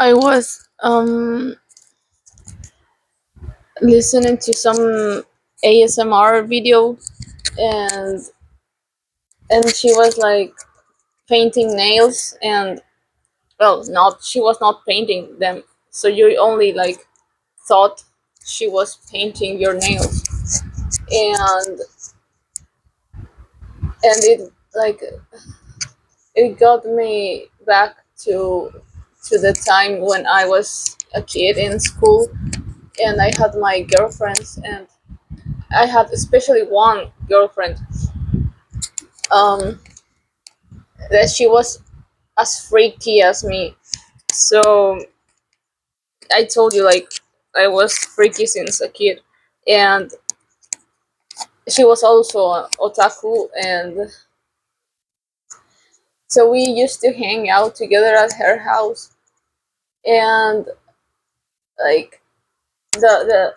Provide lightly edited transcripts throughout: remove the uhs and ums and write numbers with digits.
I was listening to some ASMR video, and she was like painting nails, and well, not she was not painting them, so you only like thought she was painting your nails. And it like it got me back to the time when I was a kid in school, and I had my girlfriends, and I had especially one girlfriend, um that she was as freaky as me. So I told you, like, I was freaky since a kid, and she was also an otaku, and so we used to hang out together at her house. And like the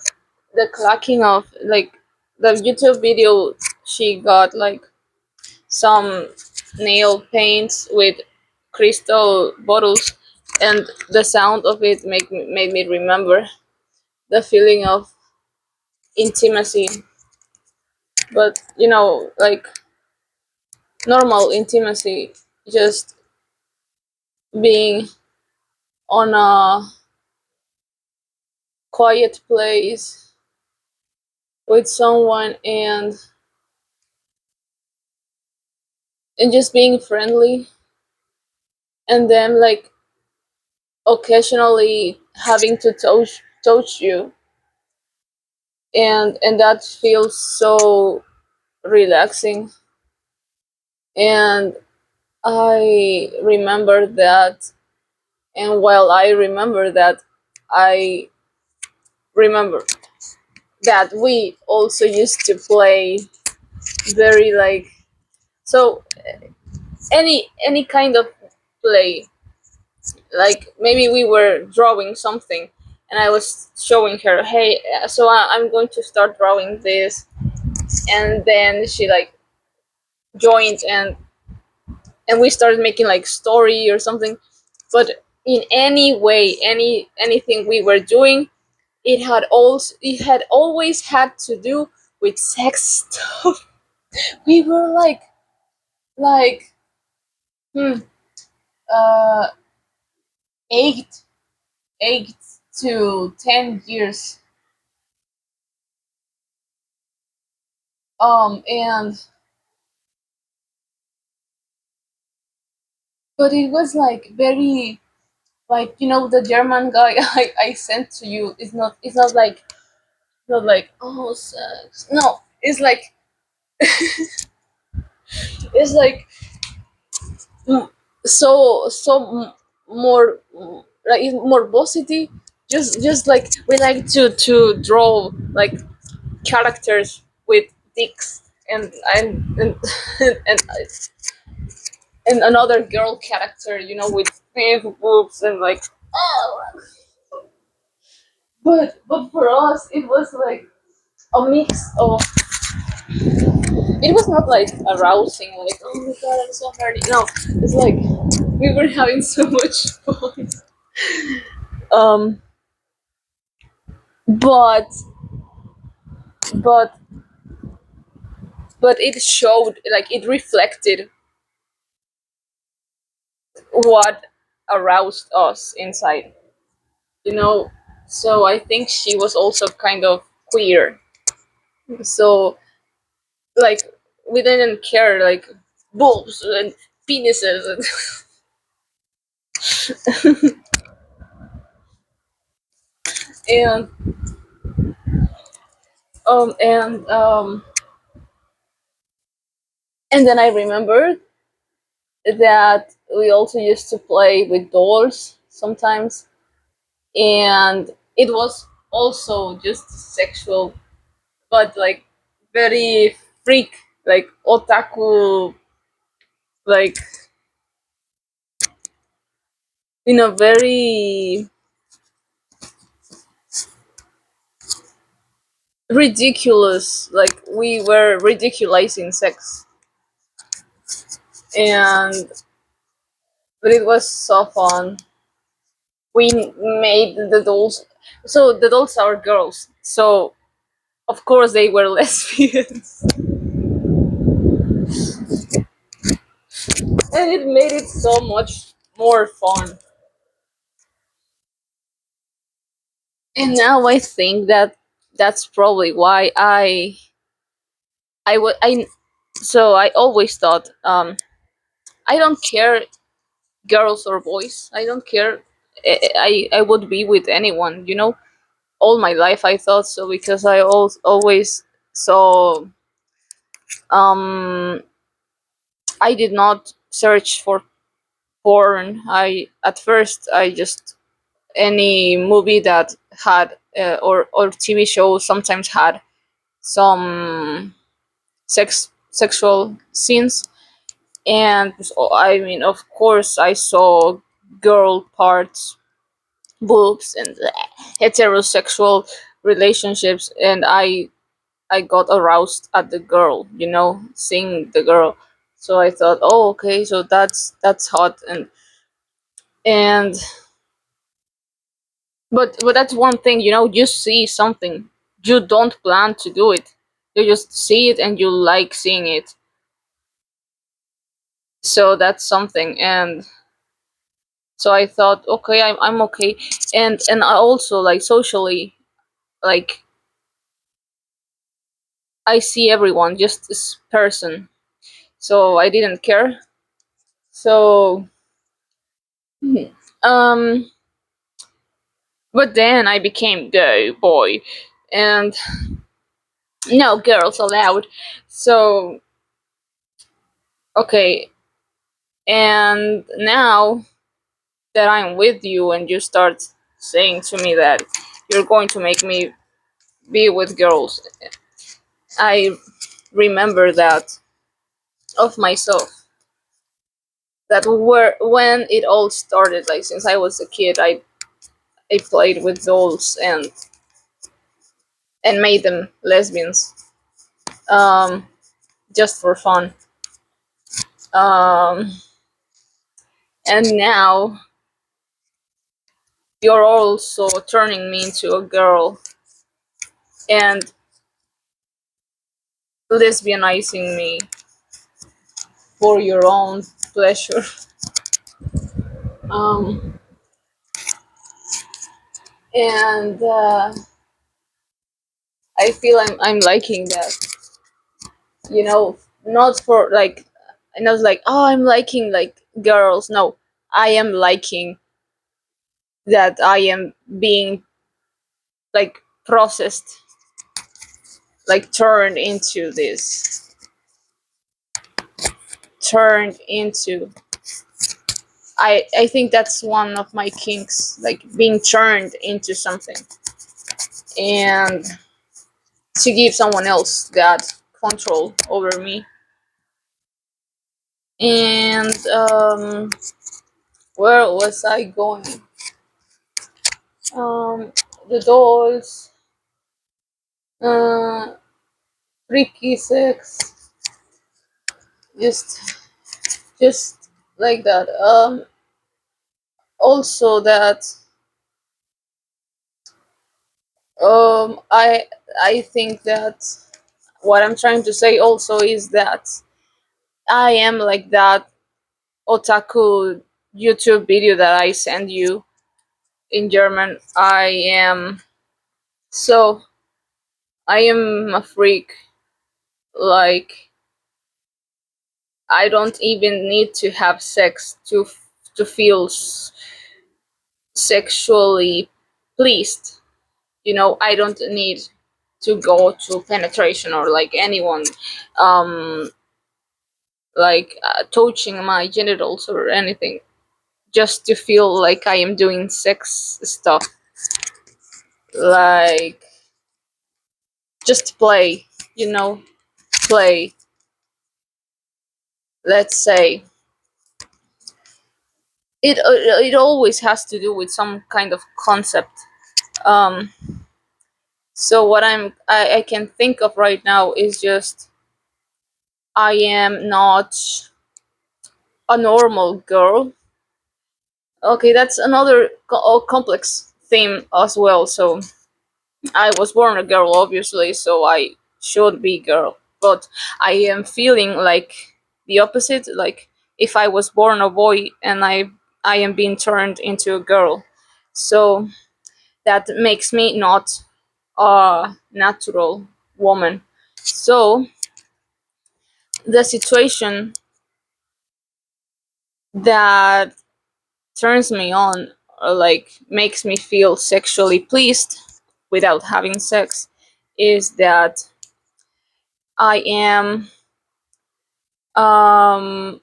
the clacking of like the YouTube video, she got like some nail paints with crystal bottles, and the sound of it made me remember the feeling of intimacy. But like normal intimacy, just being on a quiet place with someone, and just being friendly, and then like occasionally having to touch you, and that feels so relaxing. And I remember that, and while I remember that, I remember that we also used to play very like, so any kind of play, like maybe we were drawing something, and I was showing her, hey, so I'm going to start drawing this, and then she like joined, and we started making like story or something. But in any way, anything we were doing, it had always had to do with sex stuff. We were like hmm, uh 8 8 to 10 years. And but it was like very, like, the German guy I sent to you is not, not like, oh, sex. No, it's like mm, more, like morbosity. Just like we like to draw like characters with dicks, and and another girl character, with big boobs and like, oh. But for us it was like a mix of, it was not like arousing, like, oh my god, I'm so horny. No, it's like we were having so much fun. um but but but it showed, like, it reflected what aroused us inside, you know so I think she was also kind of queer. So, like, we didn't care, like, boobs and penises, and um and um and then I remembered that we also used to play with dolls sometimes, and it was also just sexual, but like very freak, like otaku, like, very ridiculous, like we were ridiculizing sex. And but it was so fun. we made the dolls. So the dolls are girls. So of course they were lesbians, and it made it so much more fun. And now I think that that's probably why I would I so I always thought I don't care girls or boys. I don't care. I would be with anyone. All my life I thought so because I always saw. Um, I did not search for porn. I At first I just any movie that had or TV show sometimes had some sexual scenes, and so, I mean, of course I saw girl parts, boobs, and heterosexual relationships, and I got aroused at the girl, seeing the girl. So I thought, oh, okay, so that's hot, and but that's one thing, you see something, you don't plan to do it, you just see it and you like seeing it. So that's something, and so I thought, okay, I'm okay, and I also like socially, like I see everyone just as person, so I didn't care. So um, but then I became gay boy, and no girls allowed. So okay, and now that I'm with you, and you start saying to me that you're going to make me be with girls, I remember that of myself, that were when it all started, like since I was a kid, I played with dolls and made them lesbians, um just for fun, um and now you're also turning me into a girl and lesbianizing me for your own pleasure. um and I feel I'm liking that, not for like, and I was like, oh, I'm liking like girls. No, I am liking that I am being like processed, like turned into. I think that's one of my kinks, like being turned into something, and to give someone else that control over me. And where was I going? The dolls, uh, freaky sex, just just like that. Also that I think that what I'm trying to say also is that I am like that otaku YouTube video that I send you in German. So I am a freak. Like I don't even need to have sex to feel sexually pleased. I don't need to go to penetration or like anyone um touching my genitals or anything, just to feel like I am doing sex stuff, like just play, you know, play. Let's say it always has to do with some kind of concept. Um, so what I can think of right now is just I am not a normal girl. Okay, that's another complex theme as well. So I was born a girl, obviously, so I should be girl. But I am feeling like the opposite. Like if I was born a boy and I am being turned into a girl, so that makes me not a natural woman. So the situation that turns me on, or like makes me feel sexually pleased without having sex, is that I am um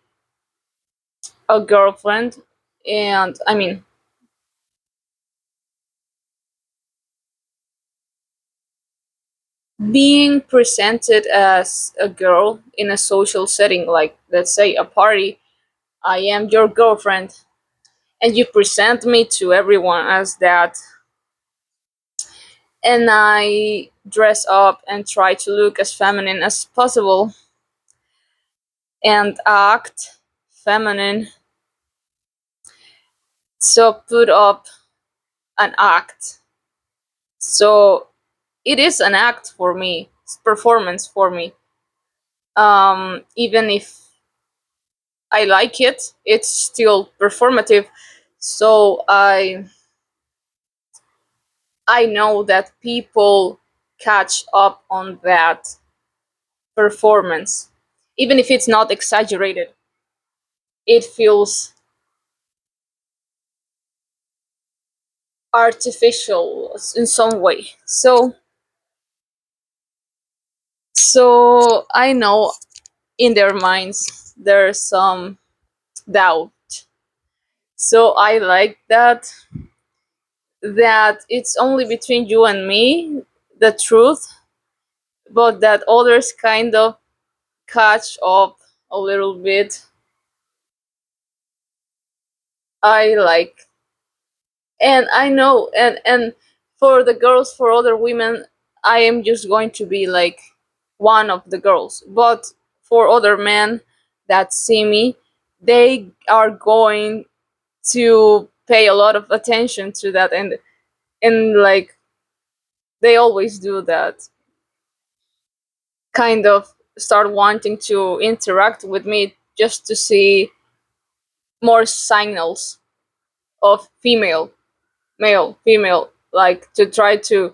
a girlfriend, and I mean being presented as a girl in a social setting, like let's say a party. I am your girlfriend, and you present me to everyone as that, and I dress up and try to look as feminine as possible and act feminine. So put up an act. So it is an act for me. It's performance for me. Even if I like it, it's still performative. So I know that people catch up on that performance, even if it's not exaggerated. It feels artificial in some way. So I know in their minds there's some doubt. So I like that it's only between you and me, the truth, but that others kind of catch up a little bit. I like, and I know, and for the girls, for other women, I am just going to be like one of the girls. But for other men that see me, they are going to pay a lot of attention to that, and like they always do that, kind of start wanting to interact with me just to see more signals of female, male, female, like to try to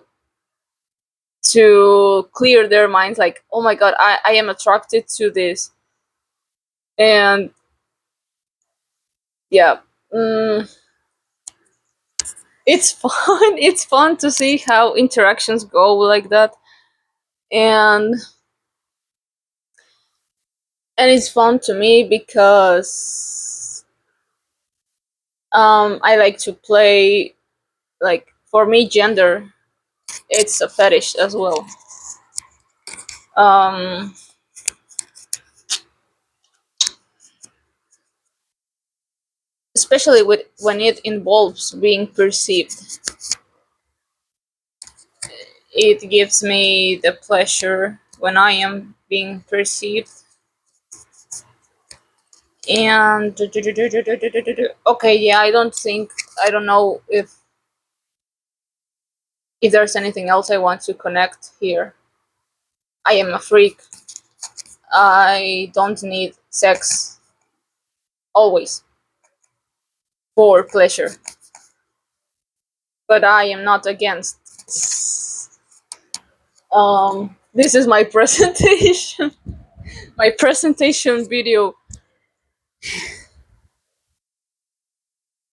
clear their minds, like, oh my god, I am attracted to this. And yeah, mm, it's fun. It's fun to see how interactions go like that. And and it's fun to me because I like to play, like for me gender, it's a fetish as well. um Especially with when it involves being perceived, it gives me the pleasure when I am being perceived. And okay, yeah, I don't know if there's anything else I want to connect here. I am a freak. I don't need sex always for pleasure, but I am not against. This is my presentation, my presentation video.